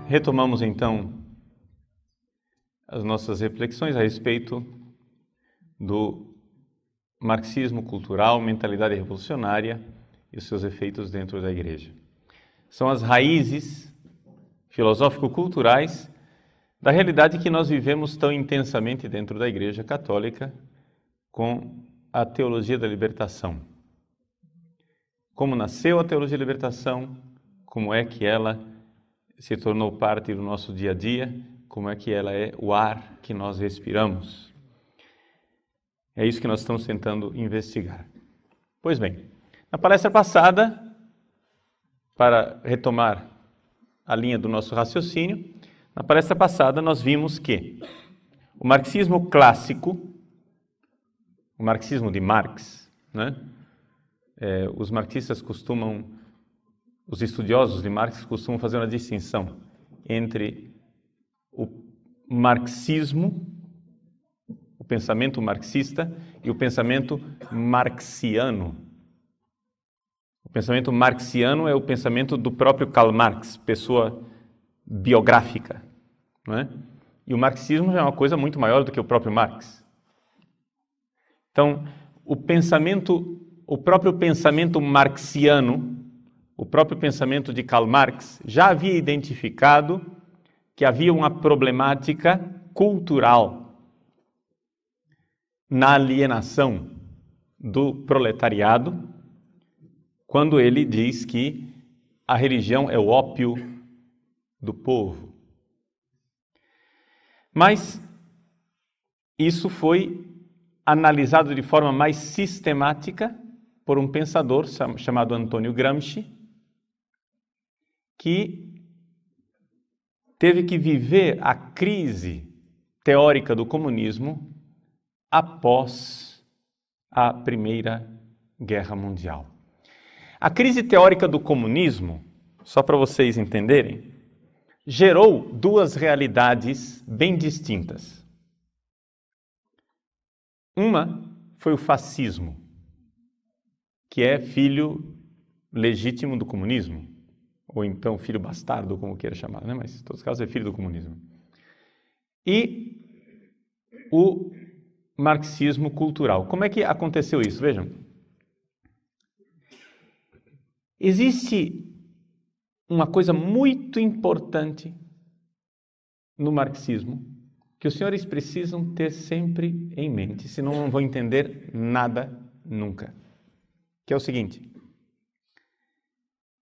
Retomamos então as nossas reflexões a respeito do marxismo cultural, mentalidade revolucionária e os seus efeitos dentro da igreja. São as raízes filosófico-culturais da realidade que nós vivemos tão intensamente dentro da Igreja Católica com a teologia da libertação. Como nasceu a teologia da libertação, como é que ela se tornou parte do nosso dia a dia, como é que ela é o ar que nós respiramos. É isso que nós estamos tentando investigar. Pois bem, na palestra passada, para retomar a linha do nosso raciocínio, na palestra passada nós vimos que o marxismo clássico, o marxismo de Marx, os marxistas os estudiosos de Marx costumam fazer uma distinção entre o marxismo, o pensamento marxista e o pensamento marxiano. O pensamento marxiano é o pensamento do próprio Karl Marx, pessoa biográfica, não é? E o marxismo já é uma coisa muito maior do que o próprio Marx. Então, o próprio pensamento marxiano, o próprio pensamento de Karl Marx já havia identificado que havia uma problemática cultural na alienação do proletariado, quando ele diz que a religião é o ópio do povo. Mas isso foi analisado de forma mais sistemática por um pensador chamado Antônio Gramsci, que teve que viver a crise teórica do comunismo após a Primeira Guerra Mundial. A crise teórica do comunismo, só para vocês entenderem, gerou duas realidades bem distintas. Uma foi o fascismo, que é filho legítimo do comunismo, ou então filho bastardo, como queira chamar, mas em todos os casos é filho do comunismo. E o marxismo cultural. Como é que aconteceu isso? Vejam. Existe uma coisa muito importante no marxismo que os senhores precisam ter sempre em mente, senão não vão entender nada nunca. Que é o seguinte: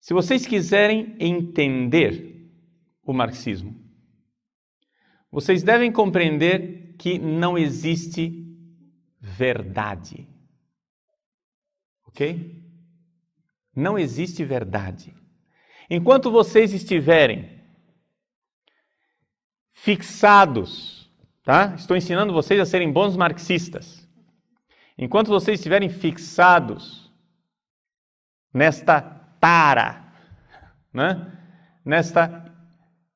se vocês quiserem entender o marxismo, vocês devem compreender que não existe verdade. Ok? Não existe verdade. Enquanto vocês estiverem fixados, tá? Estou ensinando vocês a serem bons marxistas. Enquanto vocês estiverem fixados nesta tara, nesta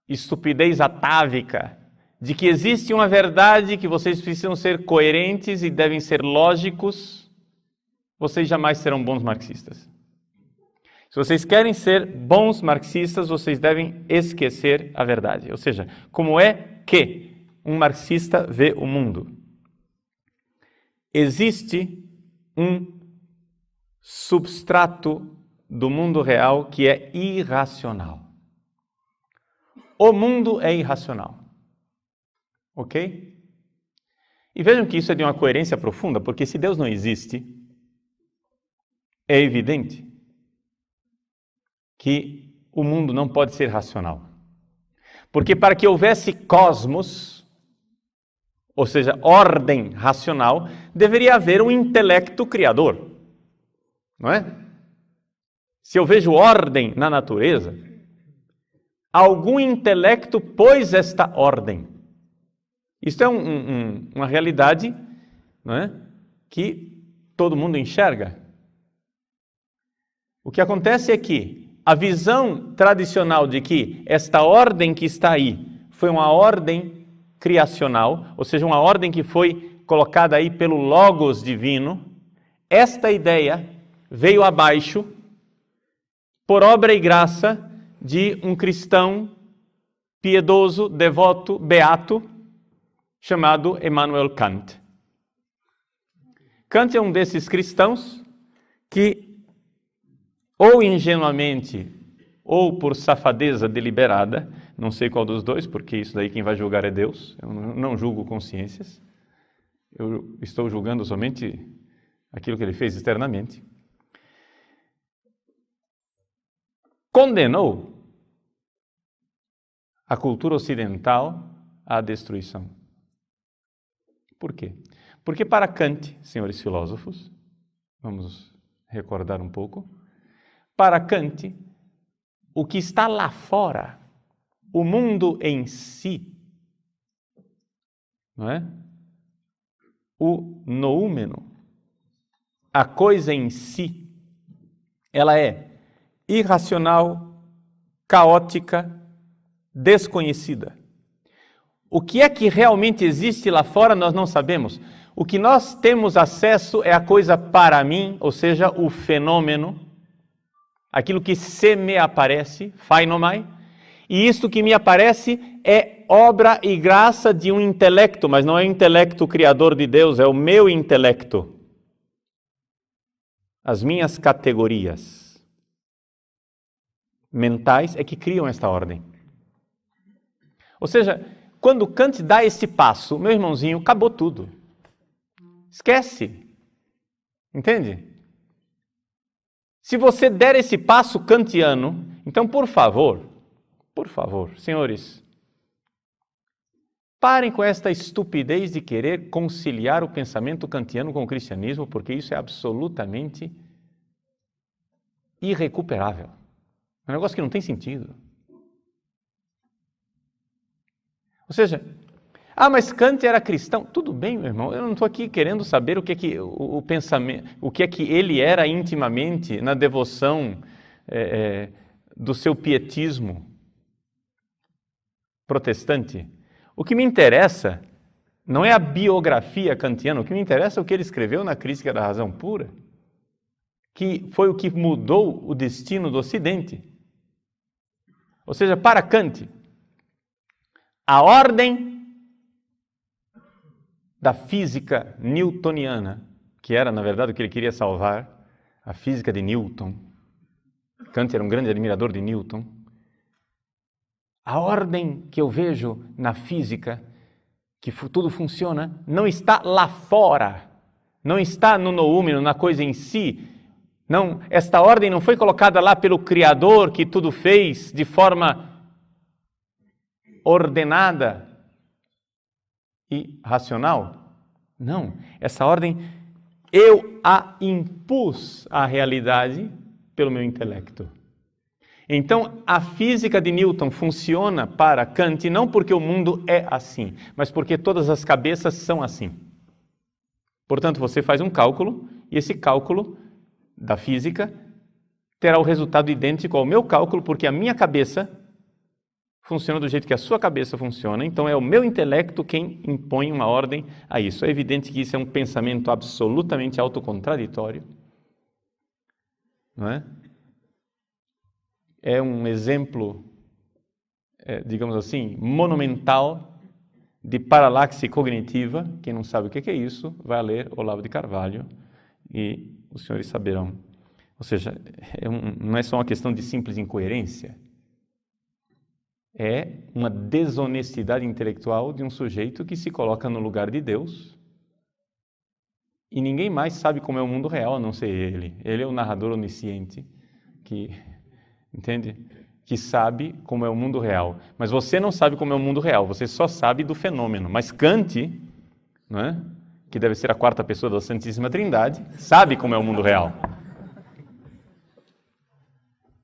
estupidez atávica de que existe uma verdade, que vocês precisam ser coerentes e devem ser lógicos, vocês jamais serão bons marxistas. Se vocês querem ser bons marxistas, vocês devem esquecer a verdade. Ou seja, como é que um marxista vê o mundo? Existe um substrato do mundo real que é irracional. O mundo é irracional. Ok? E vejam que isso é de uma coerência profunda, porque se Deus não existe, é evidente que o mundo não pode ser racional. Porque para que houvesse cosmos, ou seja, ordem racional, deveria haver um intelecto criador. Não é? Se eu vejo ordem na natureza, algum intelecto pôs esta ordem. Isto é uma realidade, não é? Que todo mundo enxerga. O que acontece é que a visão tradicional de que esta ordem que está aí foi uma ordem criacional, ou seja, uma ordem que foi colocada aí pelo Logos divino, esta ideia veio abaixo por obra e graça de um cristão piedoso, devoto, beato, chamado Immanuel Kant. Kant é um desses cristãos que, ou ingenuamente, ou por safadeza deliberada, não sei qual dos dois, porque isso daí quem vai julgar é Deus, eu não julgo consciências, eu estou julgando somente aquilo que ele fez externamente, condenou a cultura ocidental à destruição. Por quê? Porque para Kant, senhores filósofos, vamos recordar um pouco, para Kant, o que está lá fora, o mundo em si, não é? O noúmeno, a coisa em si, ela é irracional, caótica, desconhecida. O que é que realmente existe lá fora nós não sabemos. O que nós temos acesso é a coisa para mim, ou seja, o fenômeno, aquilo que se me aparece, phainomai, e isto que me aparece é obra e graça de um intelecto, mas não é o intelecto criador de Deus, é o meu intelecto. As minhas categorias mentais é que criam esta ordem. Ou seja, quando Kant dá esse passo, meu irmãozinho, acabou tudo. Esquece. Entende? Se você der esse passo kantiano, então, por favor, senhores, parem com esta estupidez de querer conciliar o pensamento kantiano com o cristianismo, porque isso é absolutamente irrecuperável. É um negócio que não tem sentido. Ou seja, mas Kant era cristão. Tudo bem, meu irmão, eu não estou aqui querendo saber o que é que o pensamento, o que é que ele era intimamente na devoção do seu pietismo protestante. O que me interessa não é a biografia kantiana, o que me interessa é o que ele escreveu na Crítica da Razão Pura, que foi o que mudou o destino do Ocidente. Ou seja, para Kant, a ordem da física newtoniana, que era, na verdade, o que ele queria salvar, a física de Newton. Kant era um grande admirador de Newton. A ordem que eu vejo na física, que tudo funciona, não está lá fora, não está no noúmeno, na coisa em si. Não, esta ordem não foi colocada lá pelo Criador, que tudo fez de forma ordenada e racional? Não, essa ordem eu a impus à realidade pelo meu intelecto. Então, a física de Newton funciona para Kant não porque o mundo é assim, mas porque todas as cabeças são assim. Portanto, você faz um cálculo e esse cálculo da física terá o resultado idêntico ao meu cálculo, porque a minha cabeça funciona do jeito que a sua cabeça funciona, então é o meu intelecto quem impõe uma ordem a isso. É evidente que isso é um pensamento absolutamente autocontraditório, não é? É um exemplo, digamos assim, monumental de paralaxe cognitiva. Quem não sabe o que é isso, vai ler Olavo de Carvalho e os senhores saberão. Ou seja, não é só uma questão de simples incoerência, é uma desonestidade intelectual de um sujeito que se coloca no lugar de Deus e ninguém mais sabe como é o mundo real a não ser ele. Ele é o narrador onisciente que, entende? Que sabe como é o mundo real. Mas você não sabe como é o mundo real, você só sabe do fenômeno. Mas Kant, não é? Que deve ser a quarta pessoa da Santíssima Trindade, sabe como é o mundo real.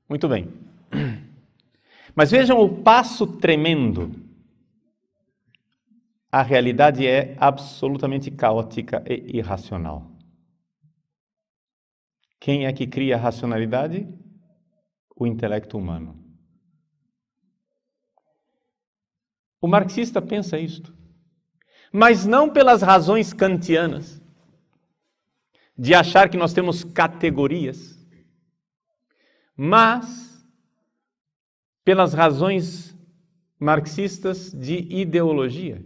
Muito bem. Mas vejam o passo tremendo. A realidade é absolutamente caótica e irracional. Quem é que cria a racionalidade? o intelecto humano. O marxista pensa isto, mas não pelas razões kantianas, de achar que nós temos categorias, mas pelas razões marxistas de ideologia.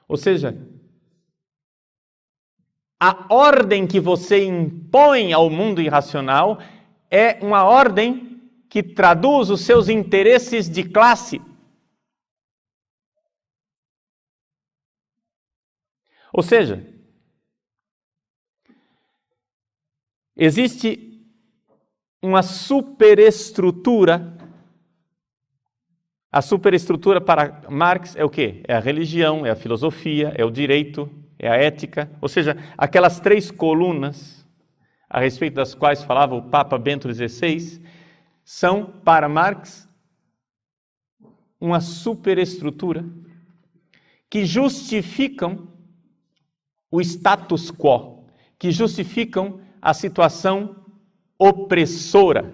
Ou seja, a ordem que você impõe ao mundo irracional é uma ordem que traduz os seus interesses de classe. Ou seja, existe uma superestrutura. A superestrutura para Marx é o quê? É a religião, é a filosofia, é o direito, é a ética. Ou seja, aquelas 3 colunas a respeito das quais falava o Papa Bento XVI são, para Marx, uma superestrutura que justificam o status quo, que justificam a situação opressora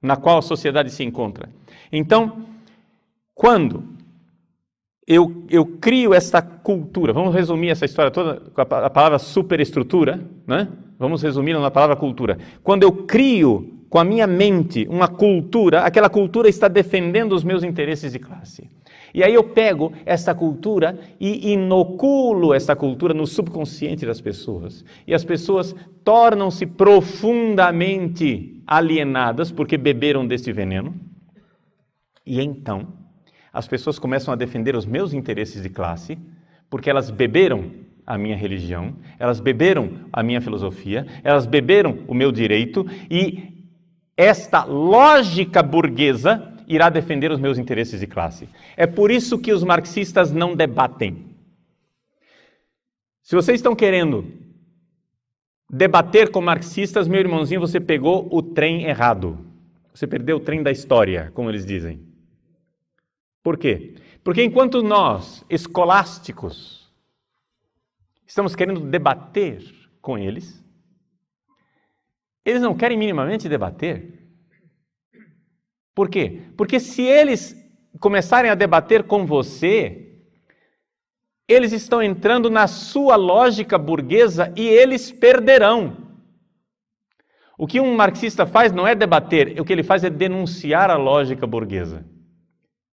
na qual a sociedade se encontra. Então, quando eu crio essa cultura, vamos resumir essa história toda com a palavra superestrutura, né? Vamos resumi-la na palavra cultura. Quando eu crio com a minha mente uma cultura, aquela cultura está defendendo os meus interesses de classe. E aí eu pego essa cultura e inoculo essa cultura no subconsciente das pessoas. E as pessoas tornam-se profundamente alienadas porque beberam deste veneno. E então, as pessoas começam a defender os meus interesses de classe porque elas beberam a minha religião, elas beberam a minha filosofia, elas beberam o meu direito e esta lógica burguesa irá defender os meus interesses de classe. É por isso que os marxistas não debatem. Se vocês estão querendo debater com marxistas, meu irmãozinho, você pegou o trem errado. Você perdeu o trem da história, como eles dizem. Por quê? Porque enquanto nós, escolásticos, estamos querendo debater com eles, eles não querem minimamente debater. Por quê? Porque se eles começarem a debater com você, eles estão entrando na sua lógica burguesa e eles perderão. O que um marxista faz não é debater, o que ele faz é denunciar a lógica burguesa.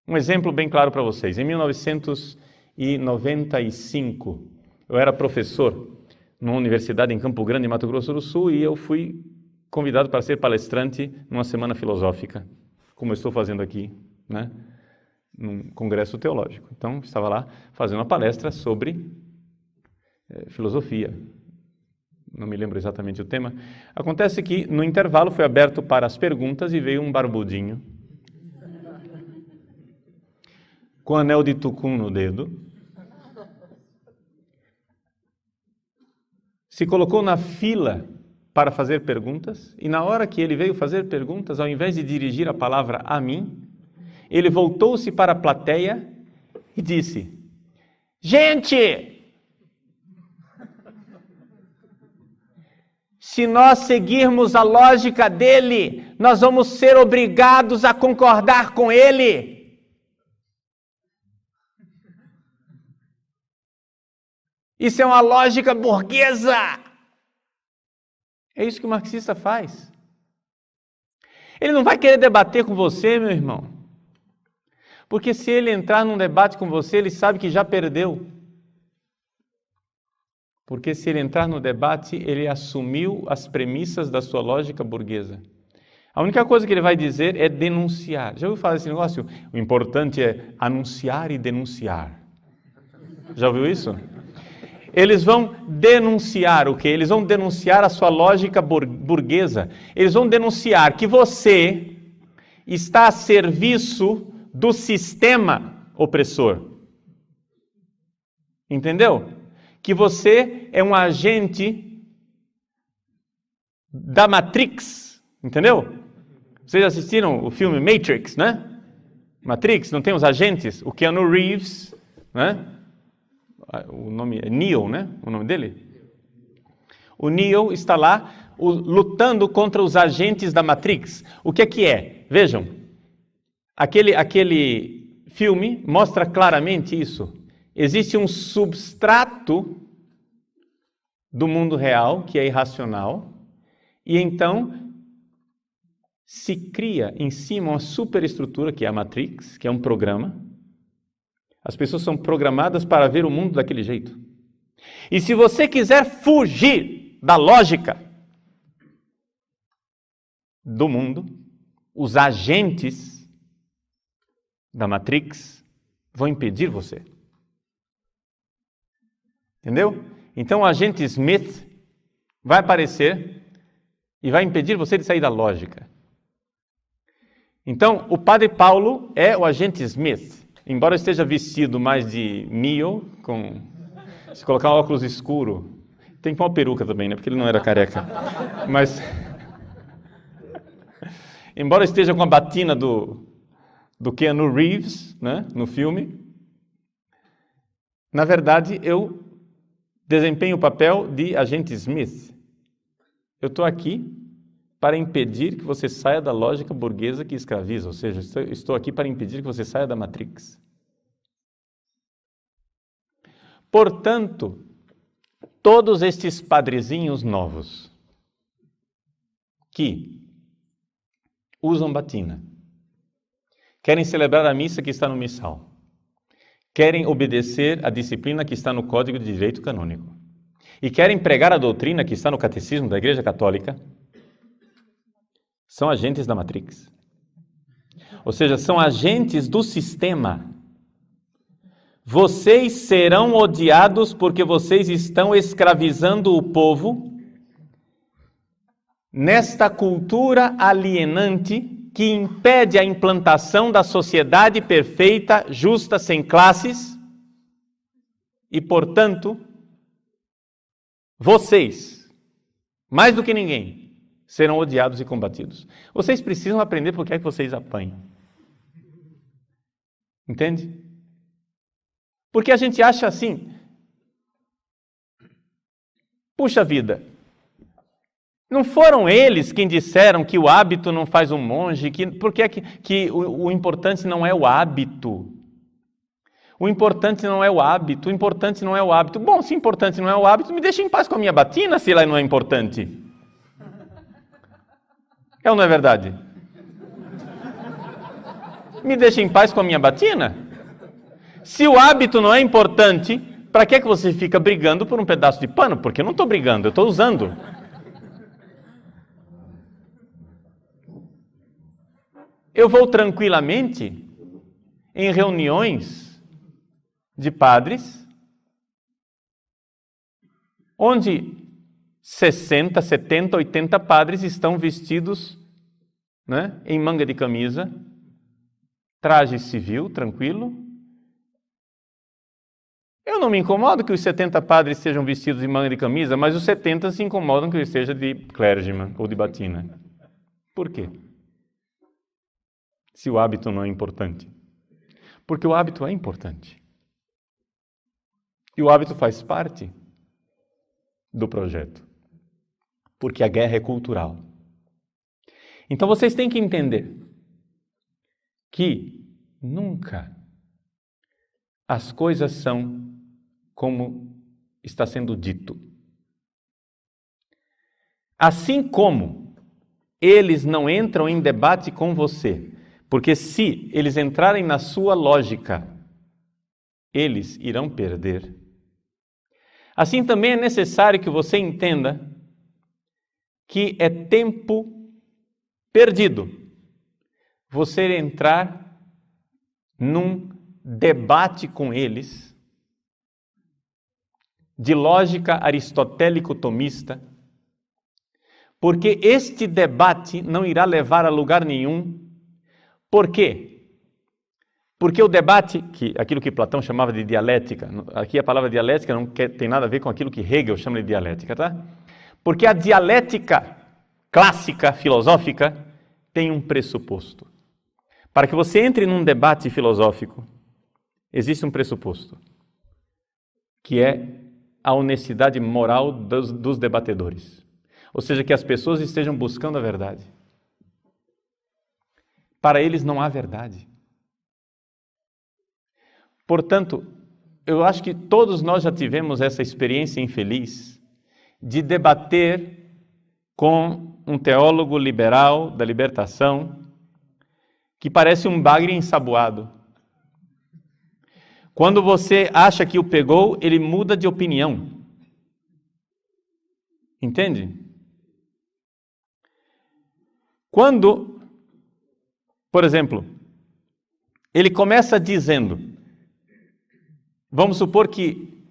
Um exemplo bem claro para vocês. Em 1995, eu era professor numa universidade em Campo Grande, Mato Grosso do Sul, e eu fui convidado para ser palestrante numa semana filosófica, como eu estou fazendo aqui, né, num congresso teológico. Então, estava lá fazendo uma palestra sobre filosofia. Não me lembro exatamente o tema. Acontece que, no intervalo, foi aberto para as perguntas e veio um barbudinho, com anel de tucum no dedo, se colocou na fila para fazer perguntas, e na hora que ele veio fazer perguntas, ao invés de dirigir a palavra a mim, ele voltou-se para a plateia e disse: gente, se nós seguirmos a lógica dele, nós vamos ser obrigados a concordar com ele. Isso é uma lógica burguesa. É isso que o marxista faz. Ele não vai querer debater com você, meu irmão. Porque se ele entrar num debate com você, ele sabe que já perdeu. Porque se ele entrar no debate, ele assumiu as premissas da sua lógica burguesa. A única coisa que ele vai dizer é denunciar. Já ouviu falar desse negócio? O importante é anunciar e denunciar. Já ouviu isso? Eles vão denunciar o quê? Eles vão denunciar a sua lógica burguesa. Eles vão denunciar que você está a serviço do sistema opressor. Entendeu? Que você é um agente da Matrix. Entendeu? Vocês assistiram o filme Matrix, né? Matrix, não tem os agentes? O Keanu Reeves, né? O nome é Neo, né? O nome dele? O Neo está lá, lutando contra os agentes da Matrix. O que é? Vejam, aquele filme mostra claramente isso. Existe um substrato do mundo real, que é irracional, e então se cria em cima uma superestrutura, que é a Matrix, que é um programa. As pessoas são programadas para ver o mundo daquele jeito. E se você quiser fugir da lógica do mundo, os agentes da Matrix vão impedir você. Entendeu? Então o agente Smith vai aparecer e vai impedir você de sair da lógica. Então o Padre Paulo é o agente Smith. Embora esteja vestido mais de Neo, se colocar um óculos escuro, tem que pôr uma peruca também, né? Porque ele não era careca. Mas, embora esteja com a batina do Keanu Reeves, né? No filme, na verdade eu desempenho o papel de agente Smith. Eu estou aqui para impedir que você saia da lógica burguesa que escraviza, ou seja, estou aqui para impedir que você saia da Matrix. Portanto, todos estes padrezinhos novos que usam batina, querem celebrar a missa que está no missal, querem obedecer a disciplina que está no Código de Direito Canônico e querem pregar a doutrina que está no Catecismo da Igreja Católica, são agentes da Matrix. Ou seja, são agentes do sistema. Vocês serão odiados porque vocês estão escravizando o povo nesta cultura alienante que impede a implantação da sociedade perfeita, justa, sem classes, e, portanto, vocês, mais do que ninguém, serão odiados e combatidos. Vocês precisam aprender por que é que vocês apanham. Entende? Porque a gente acha assim, puxa vida, não foram eles quem disseram que o hábito não faz um monge, por que é que o importante não é o hábito? O importante não é o hábito, o importante não é o hábito. Bom, se importante não é o hábito, me deixa em paz com a minha batina se ela não é importante. É ou não é verdade? Me deixa em paz com a minha batina? Se o hábito não é importante, para que você fica brigando por um pedaço de pano? Porque eu não estou brigando, eu estou usando. Eu vou tranquilamente em reuniões de padres, onde 60, 70, 80 padres estão vestidos, né, em manga de camisa, traje civil, tranquilo. Eu não me incomodo que os 70 padres sejam vestidos em manga de camisa, mas os 70 se incomodam que eu esteja de clergyman ou de batina. Por quê? Se o hábito não é importante. Porque o hábito é importante. E o hábito faz parte do projeto. Porque a guerra é cultural. Então vocês têm que entender que nunca as coisas são como está sendo dito. Assim como eles não entram em debate com você, porque se eles entrarem na sua lógica, eles irão perder. Assim também é necessário que você entenda que é tempo perdido você entrar num debate com eles de lógica aristotélico-tomista, porque este debate não irá levar a lugar nenhum. Por quê? Porque o debate, aquilo que Platão chamava de dialética, aqui a palavra dialética não tem nada a ver com aquilo que Hegel chama de dialética, tá? Porque a dialética clássica, filosófica, tem um pressuposto. Para que você entre num debate filosófico, existe um pressuposto, que é a honestidade moral dos debatedores. Ou seja, que as pessoas estejam buscando a verdade. Para eles não há verdade. Portanto, eu acho que todos nós já tivemos essa experiência infeliz de debater com um teólogo liberal da libertação que parece um bagre ensaboado. Quando você acha que o pegou, ele muda de opinião. Entende? Quando, por exemplo, ele começa dizendo, vamos supor que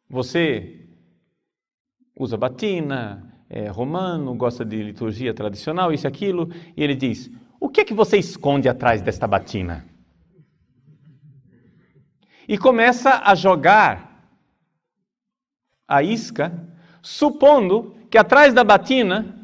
você usa batina, é romano, gosta de liturgia tradicional, isso e aquilo, e ele diz, o que é que você esconde atrás desta batina? E começa a jogar a isca, supondo que atrás da batina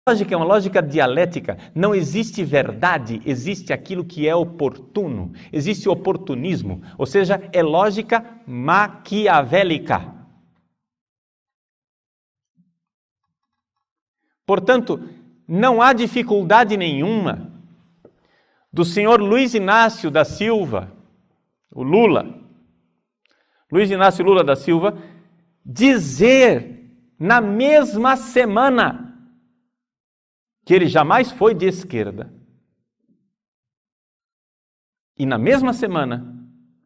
lógica é uma lógica dialética. Não existe verdade, existe aquilo que é oportuno. Existe oportunismo, ou seja, é lógica maquiavélica. Portanto, não há dificuldade nenhuma do senhor Luiz Inácio da Silva, o Lula, Luiz Inácio Lula da Silva, dizer na mesma semana que ele jamais foi de esquerda. E na mesma semana,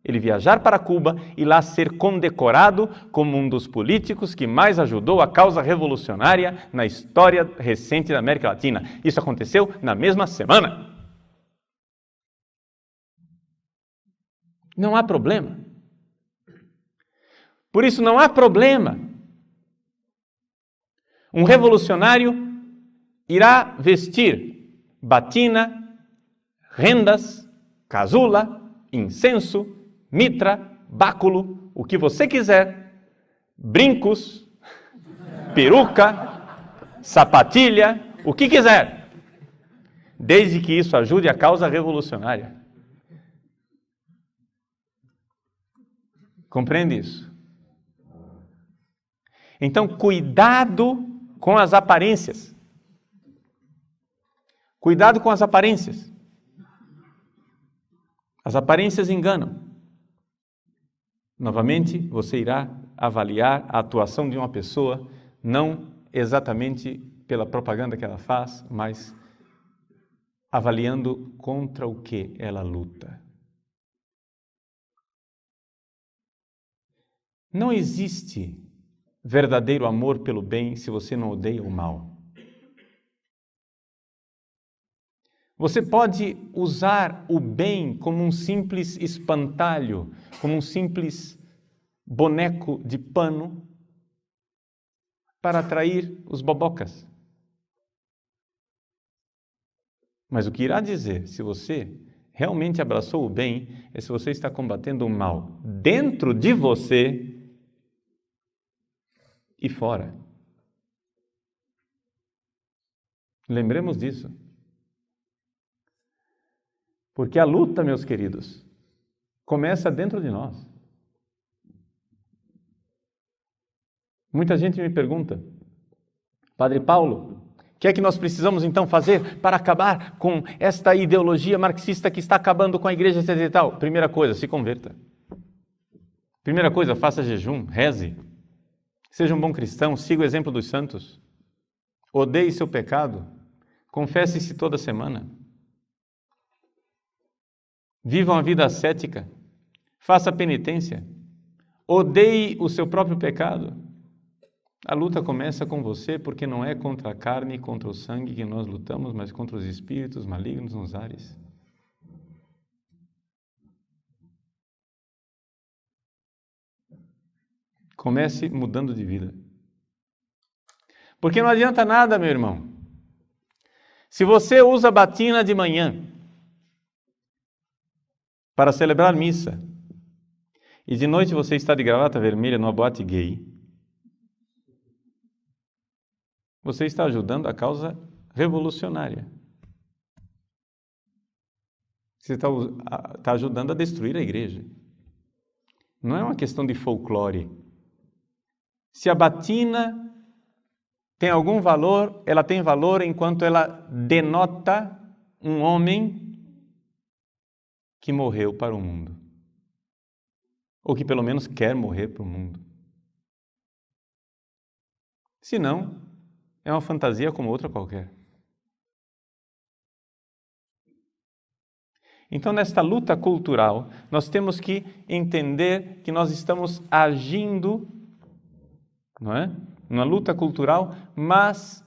ele viajar para Cuba e lá ser condecorado como um dos políticos que mais ajudou a causa revolucionária na história recente da América Latina. Isso aconteceu na mesma semana. Não há problema. Por isso não há problema. Um revolucionário irá vestir batina, rendas, casula, incenso, mitra, báculo, o que você quiser, brincos, peruca, sapatilha, o que quiser, desde que isso ajude a causa revolucionária. Compreende isso? Então, cuidado com as aparências. Cuidado com as aparências. As aparências enganam. Novamente, você irá avaliar a atuação de uma pessoa, não exatamente pela propaganda que ela faz, mas avaliando contra o que ela luta. Não existe verdadeiro amor pelo bem se você não odeia o mal. Você pode usar o bem como um simples espantalho, como um simples boneco de pano para atrair os bobocas. Mas o que irá dizer se você realmente abraçou o bem é se você está combatendo o mal dentro de você e fora. Lembremos disso. Porque a luta, meus queridos, começa dentro de nós. Muita gente me pergunta, Padre Paulo, o que é que nós precisamos então fazer para acabar com esta ideologia marxista que está acabando com a igreja e tal? Primeira coisa, se converta. Primeira coisa, faça jejum, reze. Seja um bom cristão, siga o exemplo dos santos. Odeie seu pecado, confesse-se toda semana. Viva uma vida ascética, faça penitência, odeie o seu próprio pecado. A luta começa com você, porque não é contra a carne e contra o sangue que nós lutamos, mas contra os espíritos malignos nos ares. Comece mudando de vida. Porque não adianta nada, meu irmão. Se você usa batina de manhã para celebrar missa, e de noite você está de gravata vermelha numa boate gay, você está ajudando a causa revolucionária. Você está ajudando a destruir a igreja. Não é uma questão de folclore. Se a batina tem algum valor, ela tem valor enquanto ela denota um homem que morreu para o mundo. Ou que pelo menos quer morrer para o mundo. Se não, é uma fantasia como outra qualquer. Então, nesta luta cultural, nós temos que entender que nós estamos agindo, não é? Numa luta cultural, mas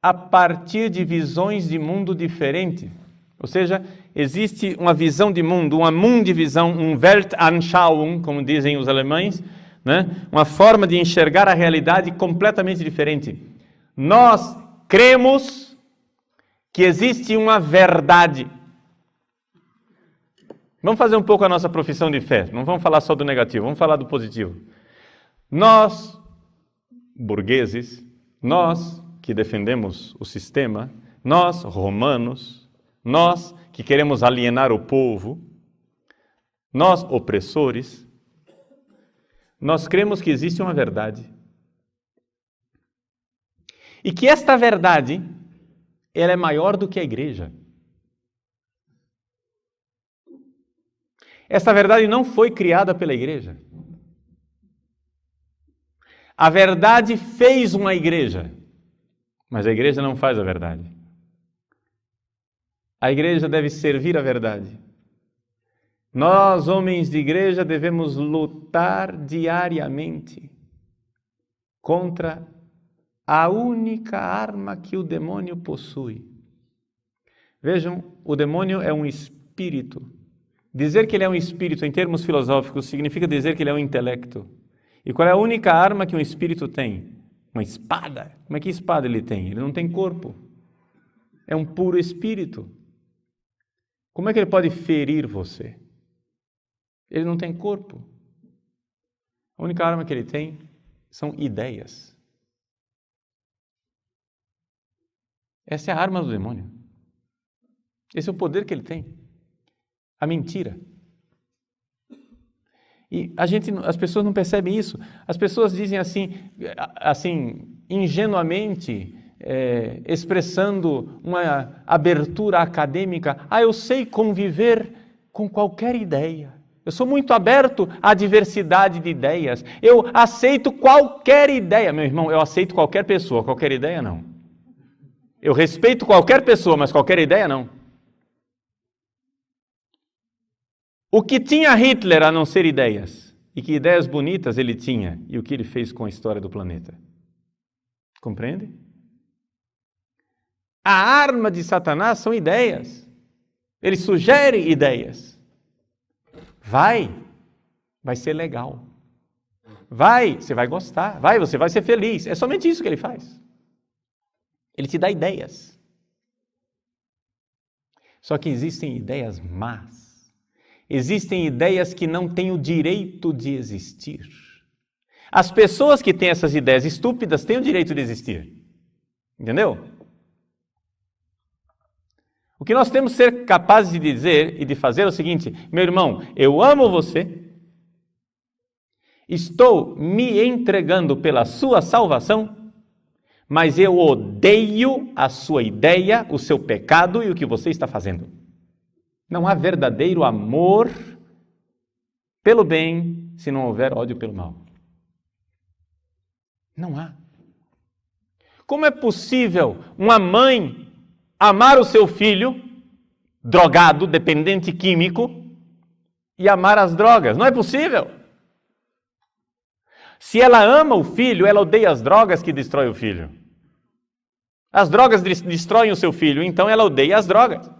a partir de visões de mundo diferente. Ou seja, existe uma visão de mundo, uma mundivisão, um Weltanschauung, como dizem os alemães, né? Uma forma de enxergar a realidade completamente diferente. Nós cremos que existe uma verdade. Vamos fazer um pouco a nossa profissão de fé. Não vamos falar só do negativo, vamos falar do positivo. Nós, burgueses, nós que defendemos o sistema, nós, romanos, nós que queremos alienar o povo, nós, opressores, nós cremos que existe uma verdade. E que esta verdade, ela é maior do que a igreja. Esta verdade não foi criada pela igreja. A verdade fez uma igreja, mas a igreja não faz a verdade. A igreja deve servir a verdade. Nós, homens de igreja, devemos lutar diariamente contra a única arma que o demônio possui. Vejam, o demônio é um espírito. Dizer que ele é um espírito, em termos filosóficos, significa dizer que ele é um intelecto. E qual é a única arma que um espírito tem? Uma espada. Como é que espada ele tem? Ele não tem corpo. É um puro espírito. Como é que ele pode ferir você? Ele não tem corpo. A única arma que ele tem são ideias. Essa é a arma do demônio. Esse é o poder que ele tem. A mentira. E as pessoas não percebem isso. As pessoas dizem assim ingenuamente, expressando uma abertura acadêmica: eu sei conviver com qualquer ideia. Eu sou muito aberto à diversidade de ideias. Eu aceito qualquer ideia. Meu irmão, eu aceito qualquer pessoa, qualquer ideia não. Eu respeito qualquer pessoa, mas qualquer ideia não. O que tinha Hitler a não ser ideias? E que ideias bonitas ele tinha? E o que ele fez com a história do planeta? Compreende? A arma de Satanás são ideias. Ele sugere ideias. Vai ser legal. Você vai gostar. Você vai ser feliz. É somente isso que ele faz. Ele te dá ideias. Só que existem ideias más. Existem ideias que não têm o direito de existir. As pessoas que têm essas ideias estúpidas têm o direito de existir. Entendeu? O que nós temos que ser capazes de dizer e de fazer é o seguinte: meu irmão, eu amo você, estou me entregando pela sua salvação, mas eu odeio a sua ideia, o seu pecado e o que você está fazendo. Não há verdadeiro amor pelo bem se não houver ódio pelo mal. Não há. Como é possível uma mãe amar o seu filho, drogado, dependente químico, e amar as drogas? Não é possível. Se ela ama o filho, ela odeia as drogas que destroem o filho. As drogas destroem o seu filho, então ela odeia as drogas.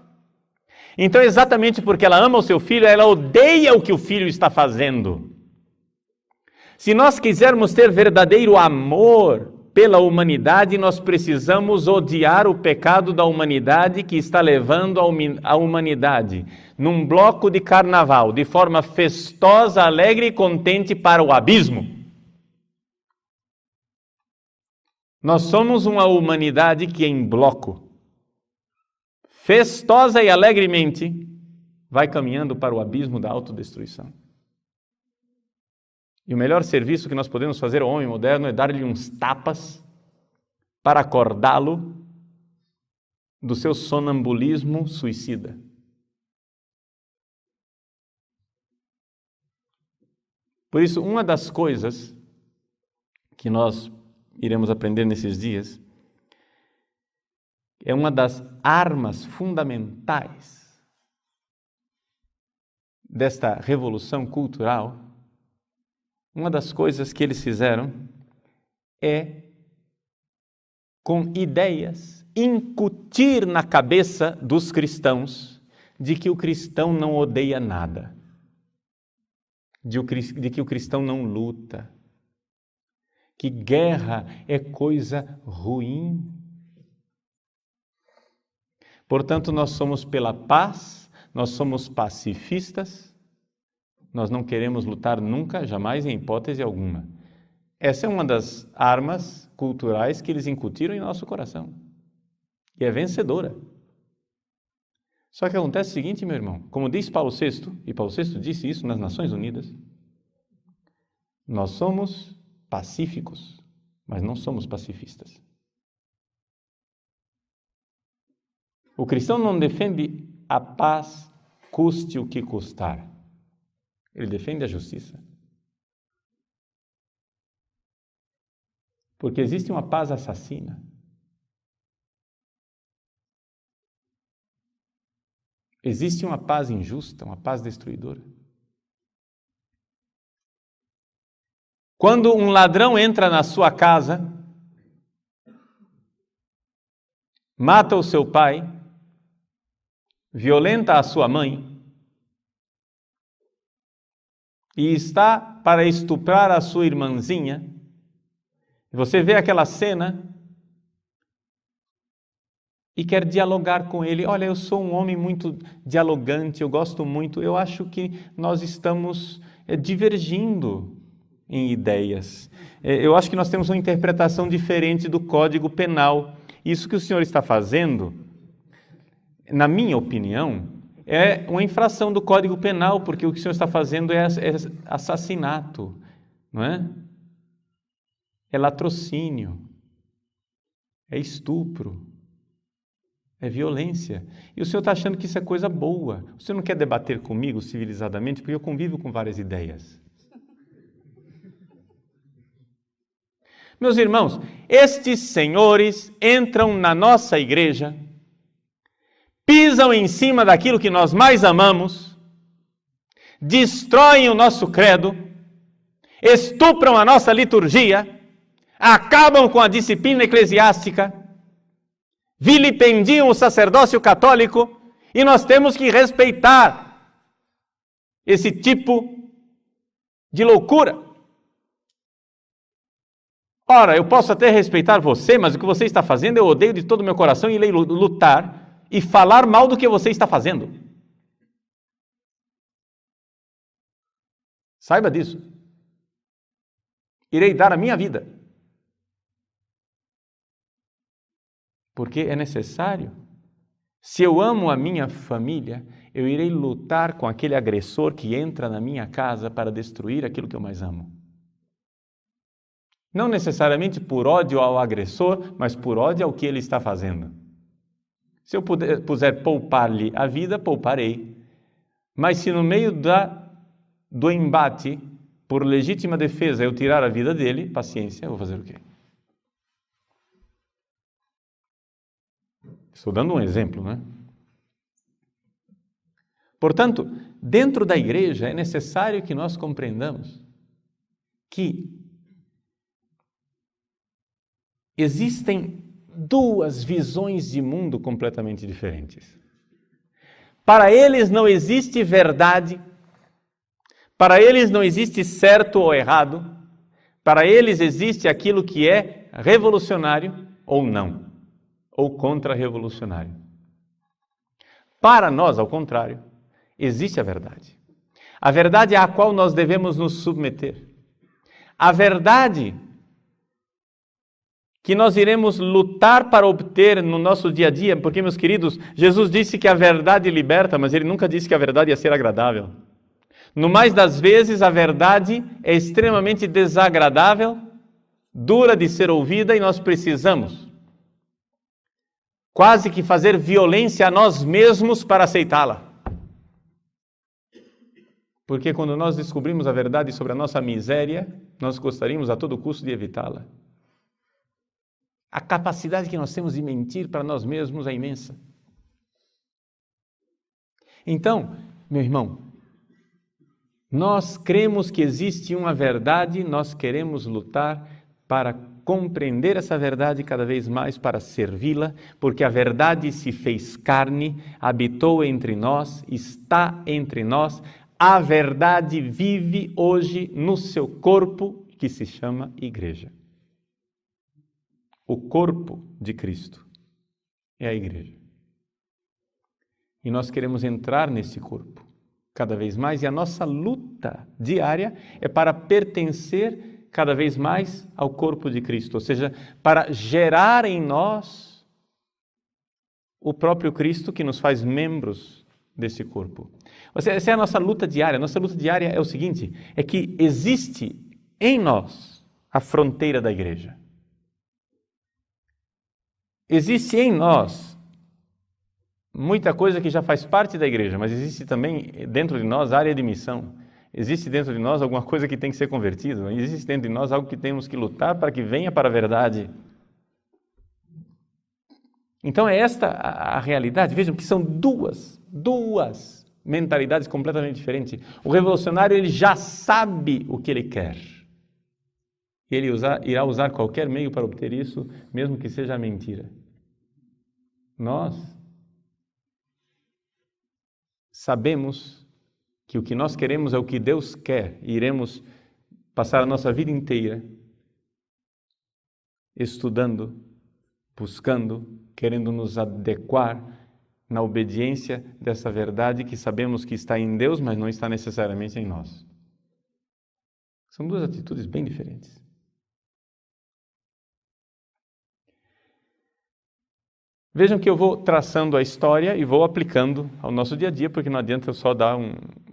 Então, exatamente porque ela ama o seu filho, ela odeia o que o filho está fazendo. Se nós quisermos ter verdadeiro amor pela humanidade, nós precisamos odiar o pecado da humanidade que está levando a humanidade num bloco de carnaval, de forma festosa, alegre e contente para o abismo. Nós somos uma humanidade que em bloco, festosa e alegremente, vai caminhando para o abismo da autodestruição. E o melhor serviço que nós podemos fazer ao homem moderno é dar-lhe uns tapas para acordá-lo do seu sonambulismo suicida. Por isso, uma das coisas que nós iremos aprender nesses dias é uma das armas fundamentais desta revolução cultural. Uma das coisas que eles fizeram é, com ideias, incutir na cabeça dos cristãos de que o cristão não odeia nada, de que o cristão não luta, que guerra é coisa ruim. Portanto, nós somos pela paz, nós somos pacifistas, nós não queremos lutar nunca, jamais, em hipótese alguma. essa é uma das armas culturais que eles incutiram em nosso coração. E é vencedora. Só que acontece o seguinte, meu irmão, como diz Paulo VI, e Paulo VI disse isso nas Nações Unidas, nós somos pacíficos, mas não somos pacifistas. O cristão não defende a paz, custe o que custar. Ele defende a justiça. Porque existe uma paz assassina. Existe uma paz injusta, uma paz destruidora. Quando um ladrão entra na sua casa, mata o seu pai, violenta a sua mãe e está para estuprar a sua irmãzinha, você vê aquela cena e quer dialogar com ele. Olha, eu sou um homem muito dialogante, eu gosto muito, eu acho que nós estamos divergindo em ideias. Eu acho que nós temos uma interpretação diferente do Código Penal. Isso que o senhor está fazendo, na minha opinião, é uma infração do Código Penal, porque o que o senhor está fazendo é assassinato, não é? É latrocínio, é estupro, é violência. E o senhor está achando que isso é coisa boa. O senhor não quer debater comigo civilizadamente, porque eu convivo com várias ideias. Meus irmãos, estes senhores entram na nossa igreja, pisam em cima daquilo que nós mais amamos, destroem o nosso credo, estupram a nossa liturgia, acabam com a disciplina eclesiástica, vilipendiam o sacerdócio católico, e nós temos que respeitar esse tipo de loucura. Ora, eu posso até respeitar você, mas o que você está fazendo eu odeio de todo o meu coração e irei lutar e falar mal do que você está fazendo. Saiba disso. Irei dar a minha vida. Porque é necessário. Se eu amo a minha família, eu irei lutar com aquele agressor que entra na minha casa para destruir aquilo que eu mais amo. Não necessariamente por ódio ao agressor, mas por ódio ao que ele está fazendo. Se eu puder poupar-lhe a vida, pouparei. Mas se no meio do embate, por legítima defesa, eu tirar a vida dele, paciência, eu vou fazer o quê? Estou dando um exemplo, né? Portanto, dentro da igreja é necessário que nós compreendamos que existem duas visões de mundo completamente diferentes. Para eles não existe verdade, para eles não existe certo ou errado, para eles existe aquilo que é revolucionário ou não, ou contra-revolucionário. Para nós, ao contrário, existe a verdade. A verdade à qual nós devemos nos submeter. A verdade que nós iremos lutar para obter no nosso dia a dia, porque, meus queridos, Jesus disse que a verdade liberta, mas ele nunca disse que a verdade ia ser agradável. No mais das vezes, a verdade é extremamente desagradável, dura de ser ouvida, e nós precisamos quase que fazer violência a nós mesmos para aceitá-la. Porque quando nós descobrimos a verdade sobre a nossa miséria, nós gostaríamos a todo custo de evitá-la. A capacidade que nós temos de mentir para nós mesmos é imensa. Então, meu irmão, nós cremos que existe uma verdade, nós queremos lutar para compreender essa verdade cada vez mais, para servi-la, porque a verdade se fez carne, habitou entre nós, está entre nós, a verdade vive hoje no seu corpo, que se chama igreja. O corpo de Cristo é a igreja. E nós queremos entrar nesse corpo cada vez mais, e a nossa luta diária é para pertencer cada vez mais ao corpo de Cristo, ou seja, para gerar em nós o próprio Cristo que nos faz membros desse corpo. Essa é a nossa luta diária. A nossa luta diária é o seguinte, é que existe em nós a fronteira da igreja. Existe em nós muita coisa que já faz parte da igreja, mas existe também dentro de nós a área de missão. Existe dentro de nós alguma coisa que tem que ser convertida. Existe dentro de nós algo que temos que lutar para que venha para a verdade. Então é esta a realidade. Vejam que são duas mentalidades completamente diferentes. O revolucionário, ele já sabe o que ele quer. Ele irá usar qualquer meio para obter isso, mesmo que seja mentira. Nós sabemos que o que nós queremos é o que Deus quer e iremos passar a nossa vida inteira estudando, buscando, querendo nos adequar na obediência dessa verdade que sabemos que está em Deus, mas não está necessariamente em nós. São duas atitudes bem diferentes. Vejam que eu vou traçando a história e vou aplicando ao nosso dia a dia, porque não adianta eu só dar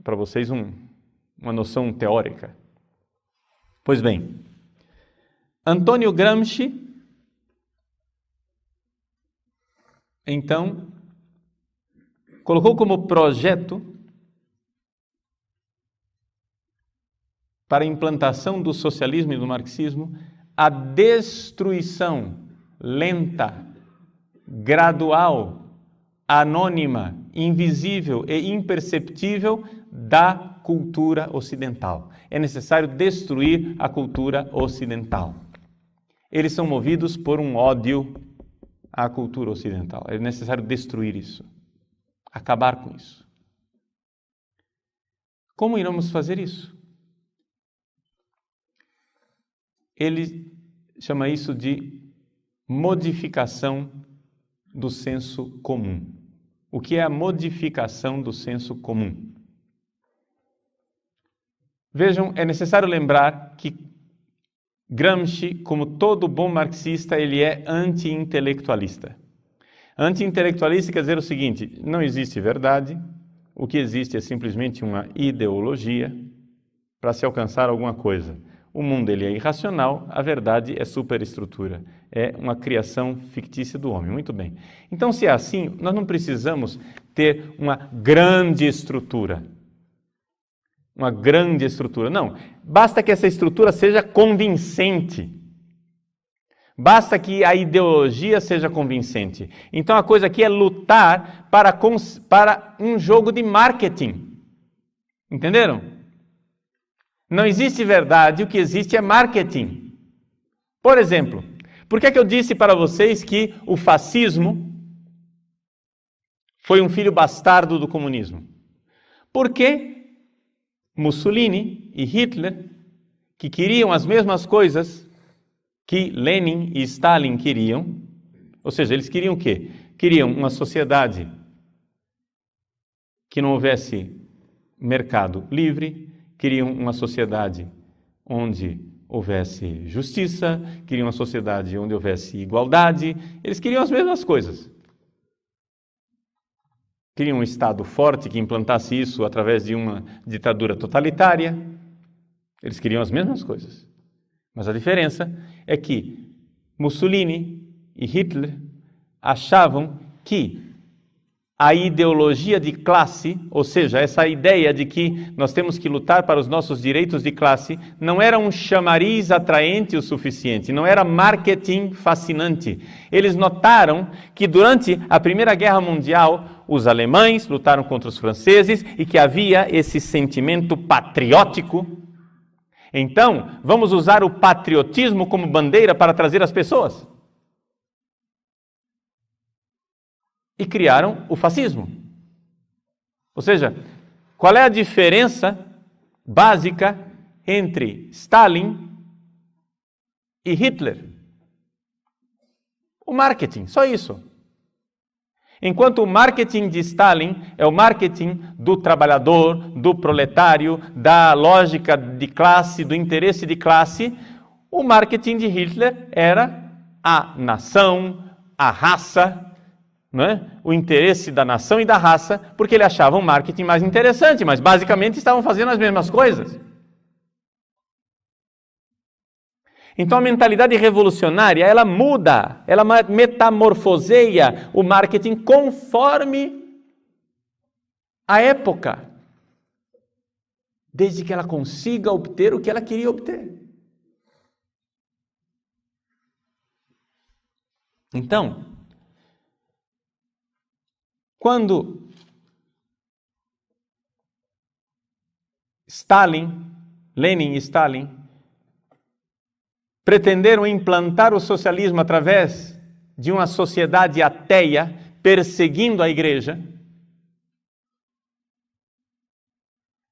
para vocês uma noção teórica. Pois bem, Antônio Gramsci, então, colocou como projeto para a implantação do socialismo e do marxismo a destruição lenta, gradual, anônima, invisível e imperceptível da cultura ocidental. É necessário destruir a cultura ocidental. Eles são movidos por um ódio à cultura ocidental. É necessário destruir isso, acabar com isso. Como iremos fazer isso? Ele chama isso de modificação do senso comum. O que é a modificação do senso comum? Vejam, é necessário lembrar que Gramsci, como todo bom marxista, ele é anti-intelectualista. Anti-intelectualista quer dizer o seguinte: não existe verdade, o que existe é simplesmente uma ideologia para se alcançar alguma coisa. O mundo ele é irracional, a verdade é superestrutura, é uma criação fictícia do homem. Muito bem. Então, se é assim, nós não precisamos ter uma grande estrutura. Uma grande estrutura. Não, basta que essa estrutura seja convincente. Basta que a ideologia seja convincente. Então, a coisa aqui é lutar para um jogo de marketing. Entenderam? Não existe verdade, o que existe é marketing. Por exemplo, por que eu disse para vocês que o fascismo foi um filho bastardo do comunismo? Porque Mussolini e Hitler, que queriam as mesmas coisas que Lenin e Stalin queriam, ou seja, eles queriam o quê? Queriam uma sociedade que não houvesse mercado livre, queriam uma sociedade onde houvesse justiça, queriam uma sociedade onde houvesse igualdade, eles queriam as mesmas coisas. Queriam um Estado forte que implantasse isso através de uma ditadura totalitária. Eles queriam as mesmas coisas. Mas a diferença é que Mussolini e Hitler achavam que a ideologia de classe, ou seja, essa ideia de que nós temos que lutar para os nossos direitos de classe, não era um chamariz atraente o suficiente, não era marketing fascinante. Eles notaram que durante a Primeira Guerra Mundial, os alemães lutaram contra os franceses e que havia esse sentimento patriótico. Então, vamos usar o patriotismo como bandeira para trazer as pessoas. E criaram o fascismo. Ou seja, qual é a diferença básica entre Stalin e Hitler? O marketing, só isso. Enquanto o marketing de Stalin é o marketing do trabalhador, do proletário, da lógica de classe, do interesse de classe, O marketing de Hitler era a nação, a raça, né? O interesse da nação e da raça, porque ele achava um marketing mais interessante, mas basicamente estavam fazendo as mesmas coisas. Então a mentalidade revolucionária, ela muda, ela metamorfoseia o marketing conforme a época, desde que ela consiga obter o que ela queria obter. Então, quando Lenin e Stalin pretenderam implantar o socialismo através de uma sociedade ateia, perseguindo a igreja,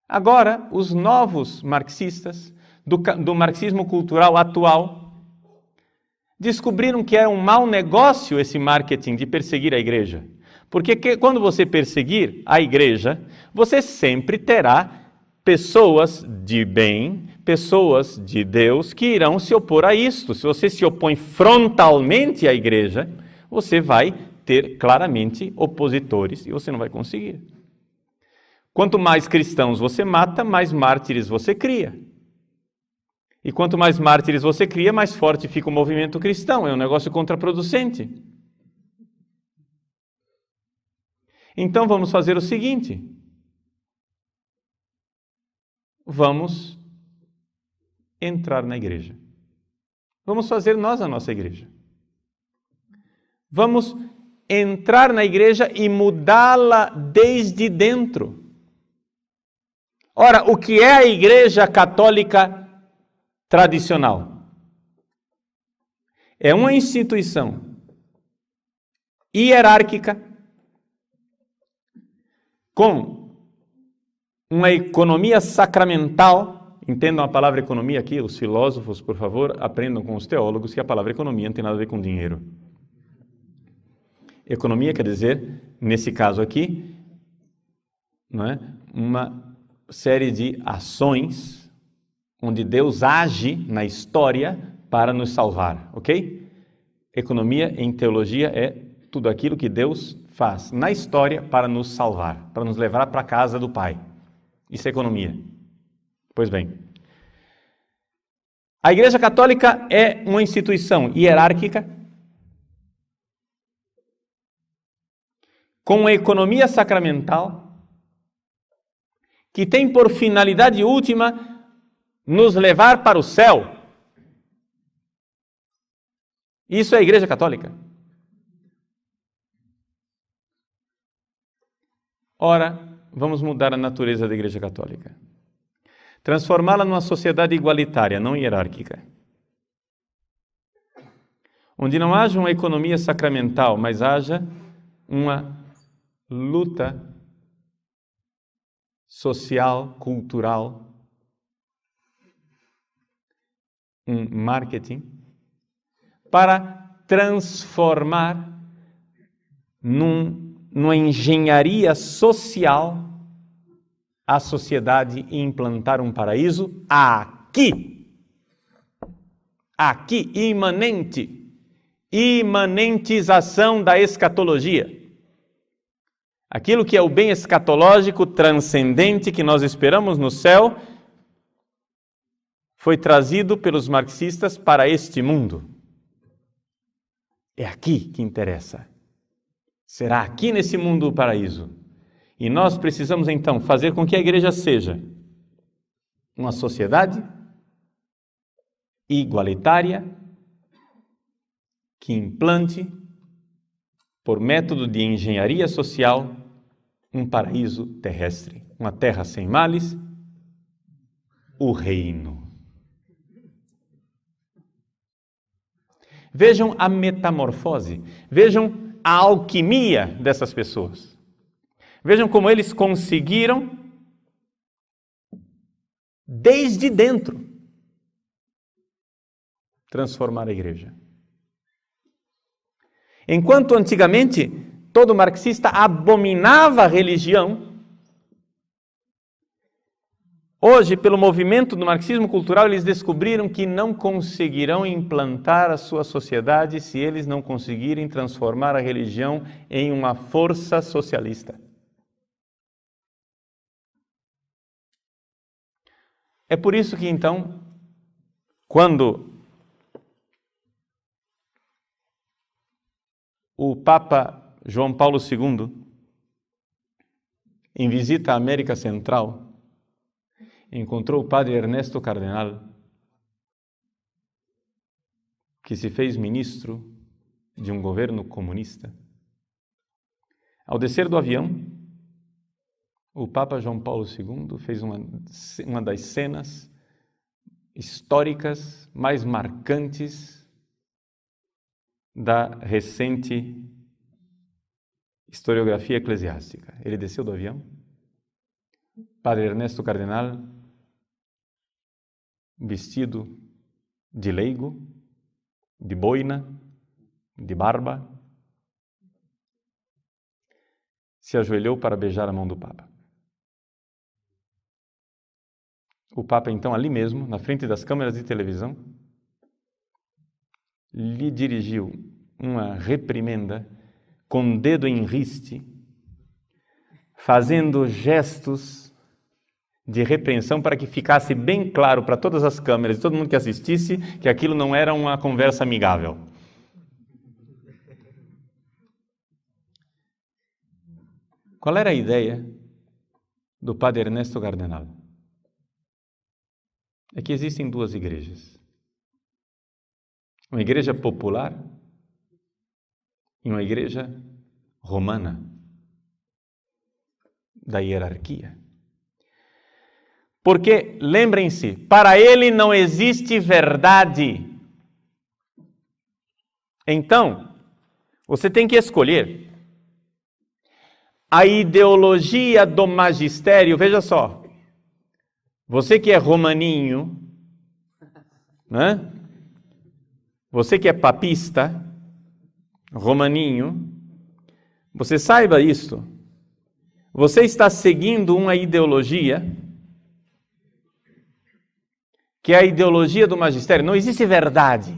agora os novos marxistas, do marxismo cultural atual, descobriram que é um mau negócio esse marketing de perseguir a igreja. Porque quando você perseguir a igreja, você sempre terá pessoas de bem, pessoas de Deus que irão se opor a isto. Se você se opõe frontalmente à igreja, você vai ter claramente opositores e você não vai conseguir. Quanto mais cristãos você mata, mais mártires você cria. E quanto mais mártires você cria, mais forte fica o movimento cristão. É um negócio contraproducente. Então vamos fazer o seguinte. Vamos entrar na igreja. Vamos fazer nós a nossa igreja. Vamos entrar na igreja e mudá-la desde dentro. Ora, o que é a igreja católica tradicional? É uma instituição hierárquica com uma economia sacramental. Entendam a palavra economia aqui, os filósofos, por favor, aprendam com os teólogos que a palavra economia não tem nada a ver com dinheiro. Economia quer dizer, nesse caso aqui, não é? Uma série de ações onde Deus age na história para nos salvar, ok? Economia em teologia é tudo aquilo que Deus faz na história para nos salvar, para nos levar para a casa do Pai. Isso é economia. Pois bem, a Igreja Católica é uma instituição hierárquica com uma economia sacramental que tem por finalidade última nos levar para o céu. Isso é a Igreja Católica. Ora, vamos mudar a natureza da Igreja Católica. Transformá-la numa sociedade igualitária, não hierárquica. Onde não haja uma economia sacramental, mas haja uma luta social, cultural, um marketing, para transformar numa engenharia social a sociedade e implantar um paraíso aqui, imanentização da escatologia. Aquilo que é o bem escatológico transcendente que nós esperamos no céu foi trazido pelos marxistas para este mundo. É aqui que interessa. Será aqui nesse mundo o paraíso. E nós precisamos então fazer com que a igreja seja uma sociedade igualitária que implante, por método de engenharia social, um paraíso terrestre, uma terra sem males, o reino. Vejam a metamorfose, vejam a alquimia dessas pessoas. Vejam como eles conseguiram, desde dentro, transformar a igreja. Enquanto antigamente todo marxista abominava a religião, Hoje, pelo movimento do marxismo cultural, eles descobriram que não conseguirão implantar a sua sociedade se eles não conseguirem transformar a religião em uma força socialista. É por isso que, então, quando o Papa João Paulo II, em visita à América Central, encontrou o padre Ernesto Cardenal, que se fez ministro de um governo comunista. Ao descer do avião, o Papa João Paulo II fez uma das cenas históricas mais marcantes da recente historiografia eclesiástica. Ele desceu do avião, padre Ernesto Cardenal, vestido de leigo, de boina, de barba, se ajoelhou para beijar a mão do Papa. O Papa, então, ali mesmo, na frente das câmeras de televisão, lhe dirigiu uma reprimenda com o dedo em riste, fazendo gestos de repreensão para que ficasse bem claro para todas as câmeras e todo mundo que assistisse que aquilo não era uma conversa amigável. Qual era a ideia do padre Ernesto Cardenal? É que existem duas igrejas. Uma igreja popular e uma igreja romana, da hierarquia. Porque, lembrem-se, para ele não existe verdade. Então, você tem que escolher a ideologia do magistério. Veja só, você que é romaninho, né? Você que é papista, romaninho, você saiba isto. Você está seguindo uma ideologia que é a ideologia do magistério. Não existe verdade.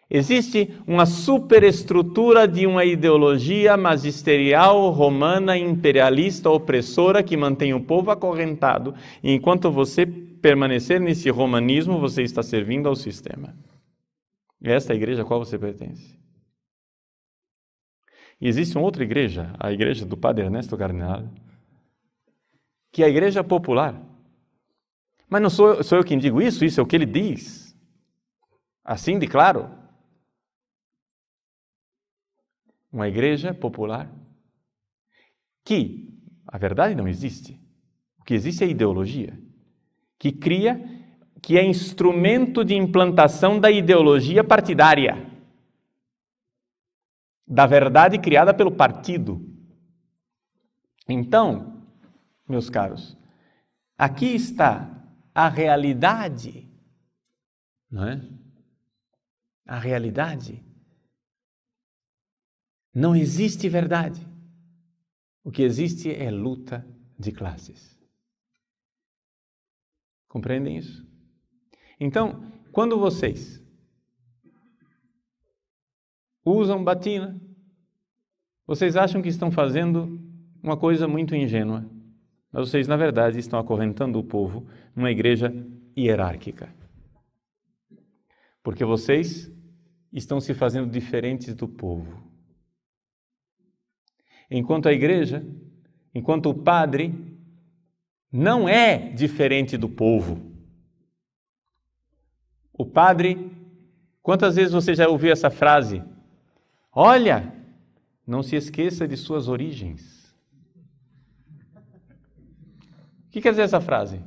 Existe uma superestrutura de uma ideologia magisterial romana imperialista opressora que mantém o povo acorrentado. E enquanto você permanecer nesse romanismo, você está servindo ao sistema. E esta é a igreja a qual você pertence. E existe uma outra igreja, a igreja do padre Ernesto Cardenal, que é a igreja popular. Mas não sou eu quem digo isso é o que ele diz. Assim de claro. Uma igreja popular que, a verdade não existe. O que existe é a ideologia, que é instrumento de implantação da ideologia partidária, da verdade criada pelo partido. Então, meus caros, aqui está a realidade, não é? A realidade. Não existe verdade. O que existe é luta de classes. Compreendem isso? Então, quando vocês usam batina, vocês acham que estão fazendo uma coisa muito ingênua. Mas vocês, na verdade, estão acorrentando o povo numa igreja hierárquica. Porque vocês estão se fazendo diferentes do povo. Enquanto a igreja, enquanto o padre, não é diferente do povo. O padre, quantas vezes você já ouviu essa frase? Olha, não se esqueça de suas origens. O que quer dizer essa frase?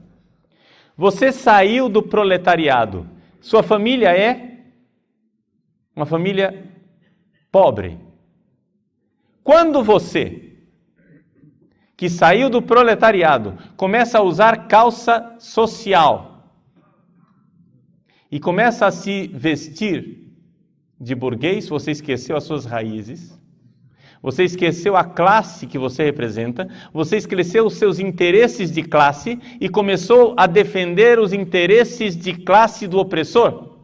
Você saiu do proletariado. Sua família é uma família pobre. Quando você, que saiu do proletariado, começa a usar calça social e começa a se vestir de burguês, você esqueceu as suas raízes, Você esqueceu a classe que você representa, você esqueceu os seus interesses de classe e começou a defender os interesses de classe do opressor.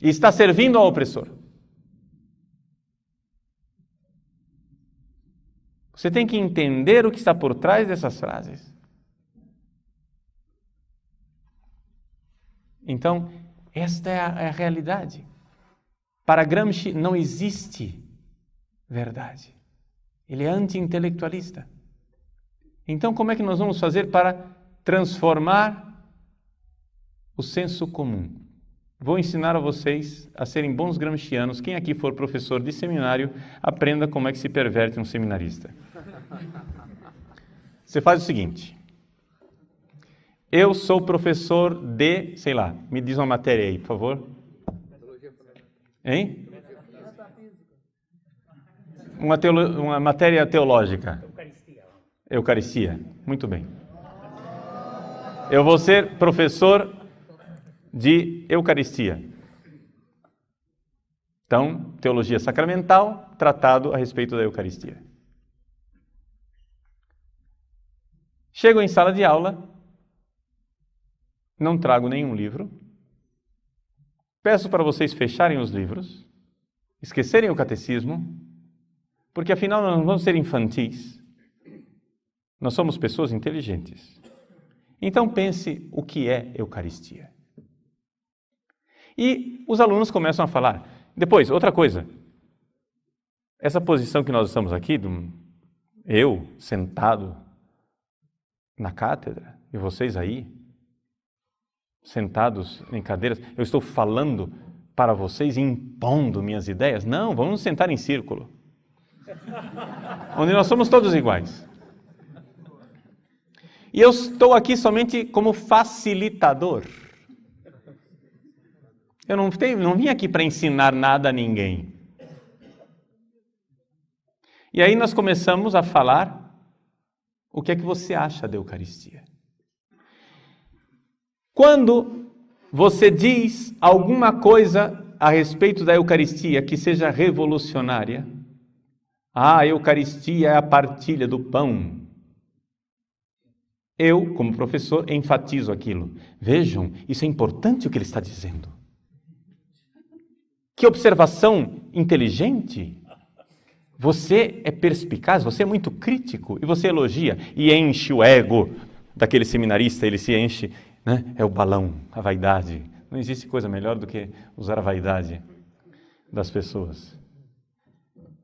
E está servindo ao opressor. Você tem que entender o que está por trás dessas frases. Então, esta é a realidade. Para Gramsci não existe verdade. Ele é anti-intelectualista. Então, como é que nós vamos fazer para transformar o senso comum? Vou ensinar a vocês a serem bons gramscianos. Quem aqui for professor de seminário, aprenda como é que se perverte um seminarista. Você faz o seguinte. Eu sou professor de, sei lá, me diz uma matéria aí, por favor. Hein? Uma matéria teológica. Eucaristia. Muito bem. Eu vou ser professor de Eucaristia. Então, teologia sacramental, tratado a respeito da Eucaristia. Chego em sala de aula, não trago nenhum livro, peço para vocês fecharem os livros, esquecerem o catecismo, porque afinal nós não vamos ser infantis, nós somos pessoas inteligentes. Então pense o que é Eucaristia. E os alunos começam a falar. Depois, outra coisa, essa posição que nós estamos aqui, eu sentado na cátedra e vocês aí, sentados em cadeiras, eu estou falando para vocês, impondo minhas ideias? Não, vamos sentar em círculo, onde nós somos todos iguais. E eu estou aqui somente como facilitador. Eu não vim aqui para ensinar nada a ninguém. E aí nós começamos a falar o que é que você acha da Eucaristia. Quando você diz alguma coisa a respeito da Eucaristia que seja revolucionária, a Eucaristia é a partilha do pão. Eu, como professor, enfatizo aquilo. Vejam, isso é importante o que ele está dizendo. Que observação inteligente! Você é perspicaz, você é muito crítico e você elogia e enche o ego daquele seminarista, ele se enche, né? É o balão, a vaidade. Não existe coisa melhor do que usar a vaidade das pessoas.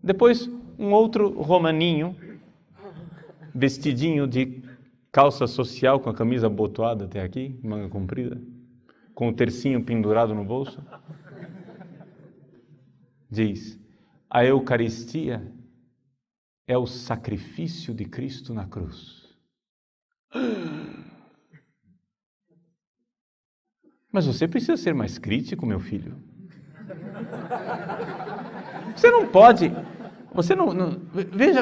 Depois, um outro romaninho, vestidinho de calça social com a camisa abotoada até aqui, manga comprida, com o tercinho pendurado no bolso, diz: a Eucaristia é o sacrifício de Cristo na cruz. Mas você precisa ser mais crítico, meu filho. Você não pode...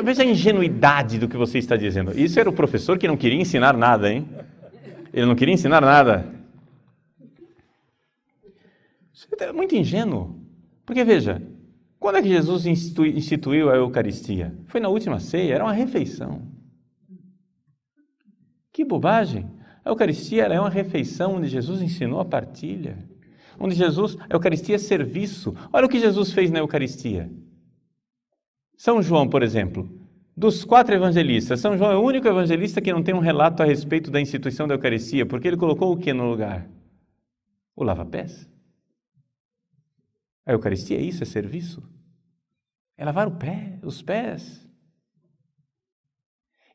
Veja a ingenuidade do que você está dizendo. Isso era o professor que não queria ensinar nada, hein? Ele não queria ensinar nada. Você é muito ingênuo. Porque veja, quando é que Jesus instituiu a Eucaristia? Foi na última ceia, era uma refeição. Que bobagem! A Eucaristia é uma refeição onde Jesus ensinou a partilha. Onde a Eucaristia é serviço. Olha o que Jesus fez na Eucaristia. São João, por exemplo, dos 4 evangelistas, São João é o único evangelista que não tem um relato a respeito da instituição da Eucaristia, porque ele colocou o que no lugar? O lava-pés. A Eucaristia é isso, é serviço. É lavar os pés.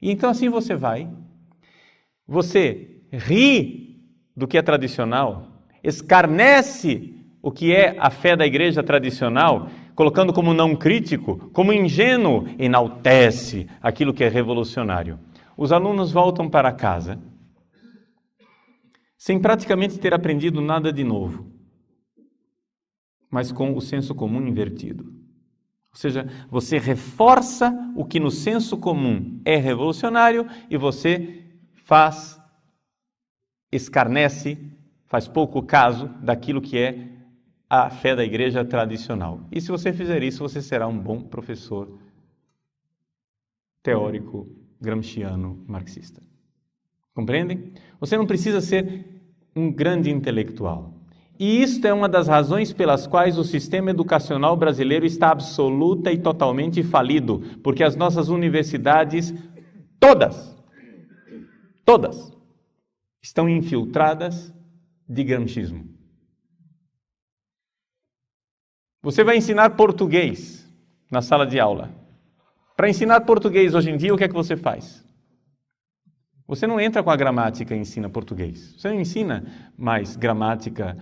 E então assim você vai, você ri do que é tradicional, escarnece o que é a fé da igreja tradicional, colocando como não crítico, como ingênuo, enaltece aquilo que é revolucionário. Os alunos voltam para casa sem praticamente ter aprendido nada de novo, mas com o senso comum invertido. Ou seja, você reforça o que no senso comum é revolucionário e você escarnece, faz pouco caso daquilo que é a fé da igreja tradicional. E se você fizer isso, você será um bom professor teórico, gramsciano, marxista. Compreendem? Você não precisa ser um grande intelectual. E isto é uma das razões pelas quais o sistema educacional brasileiro está absoluta e totalmente falido, porque as nossas universidades, todas, estão infiltradas de gramscismo. Você vai ensinar português na sala de aula. Para ensinar português hoje em dia, o que é que você faz? Você não entra com a gramática e ensina português. Você não ensina mais gramática,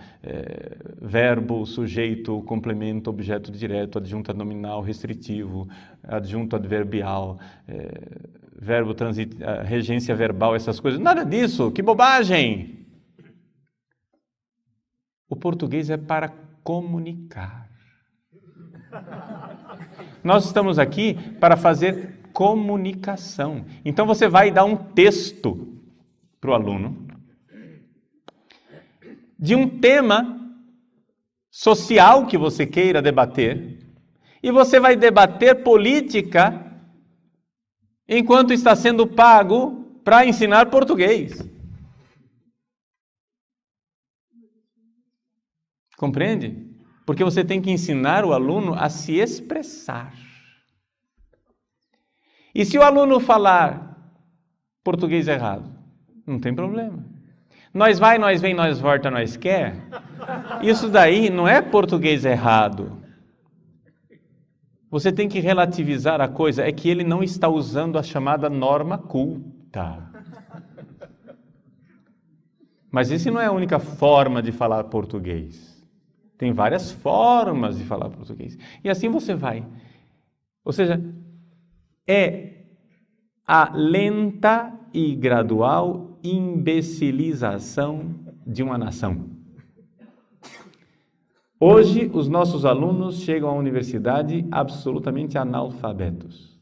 verbo, sujeito, complemento, objeto direto, adjunto nominal, restritivo, adjunto adverbial, verbo regência verbal, essas coisas. Nada disso, que bobagem! O português é para comunicar. Nós estamos aqui para fazer comunicação. Então você vai dar um texto para o aluno de um tema social que você queira debater, e você vai debater política enquanto está sendo pago para ensinar português. Compreende? Porque você tem que ensinar o aluno a se expressar. E se o aluno falar português errado, não tem problema. Nós vai, nós vem, nós volta, nós quer. Isso daí não é português errado. Você tem que relativizar a coisa, é que ele não está usando a chamada norma culta. Mas essa não é a única forma de falar português. Tem várias formas de falar português. E assim você vai. Ou seja, é a lenta e gradual imbecilização de uma nação. Hoje, os nossos alunos chegam à universidade absolutamente analfabetos.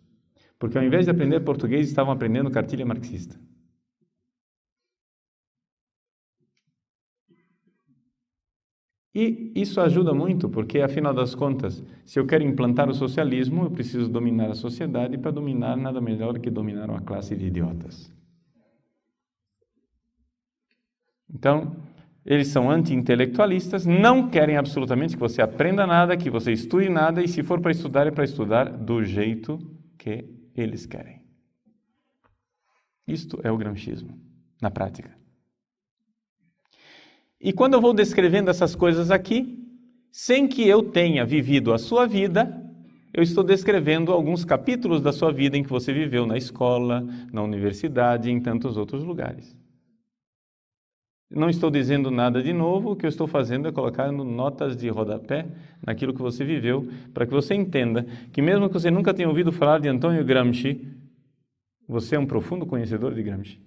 Porque ao invés de aprender português, estavam aprendendo cartilha marxista. E isso ajuda muito, porque, afinal das contas, se eu quero implantar o socialismo, eu preciso dominar a sociedade, e para dominar, nada melhor que dominar uma classe de idiotas. Então, eles são anti-intelectualistas, não querem absolutamente que você aprenda nada, que você estude nada, e se for para estudar, é para estudar do jeito que eles querem. Isto é o gramscismo, na prática. E quando eu vou descrevendo essas coisas aqui, sem que eu tenha vivido a sua vida, eu estou descrevendo alguns capítulos da sua vida em que você viveu na escola, na universidade e em tantos outros lugares. Não estou dizendo nada de novo, o que eu estou fazendo é colocando notas de rodapé naquilo que você viveu, para que você entenda que mesmo que você nunca tenha ouvido falar de Antônio Gramsci, você é um profundo conhecedor de Gramsci.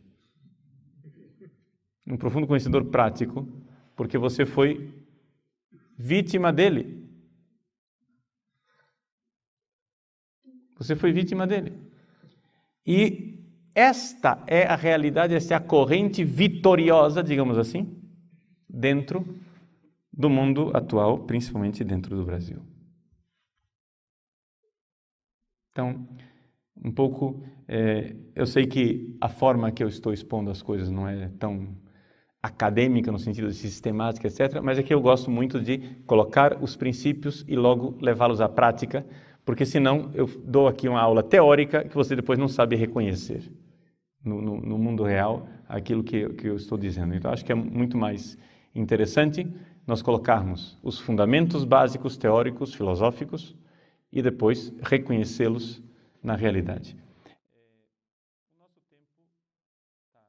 Um profundo conhecedor prático, porque você foi vítima dele. Você foi vítima dele. E esta é a realidade, esta é a corrente vitoriosa, digamos assim, dentro do mundo atual, principalmente dentro do Brasil. Então, um pouco, eu sei que a forma que eu estou expondo as coisas não é tão acadêmica no sentido de sistemática, etc., mas é que eu gosto muito de colocar os princípios e logo levá-los à prática, porque senão eu dou aqui uma aula teórica que você depois não sabe reconhecer no mundo real aquilo que eu estou dizendo. Então, acho que é muito mais interessante nós colocarmos os fundamentos básicos teóricos, filosóficos, e depois reconhecê-los na realidade. O nosso tempo está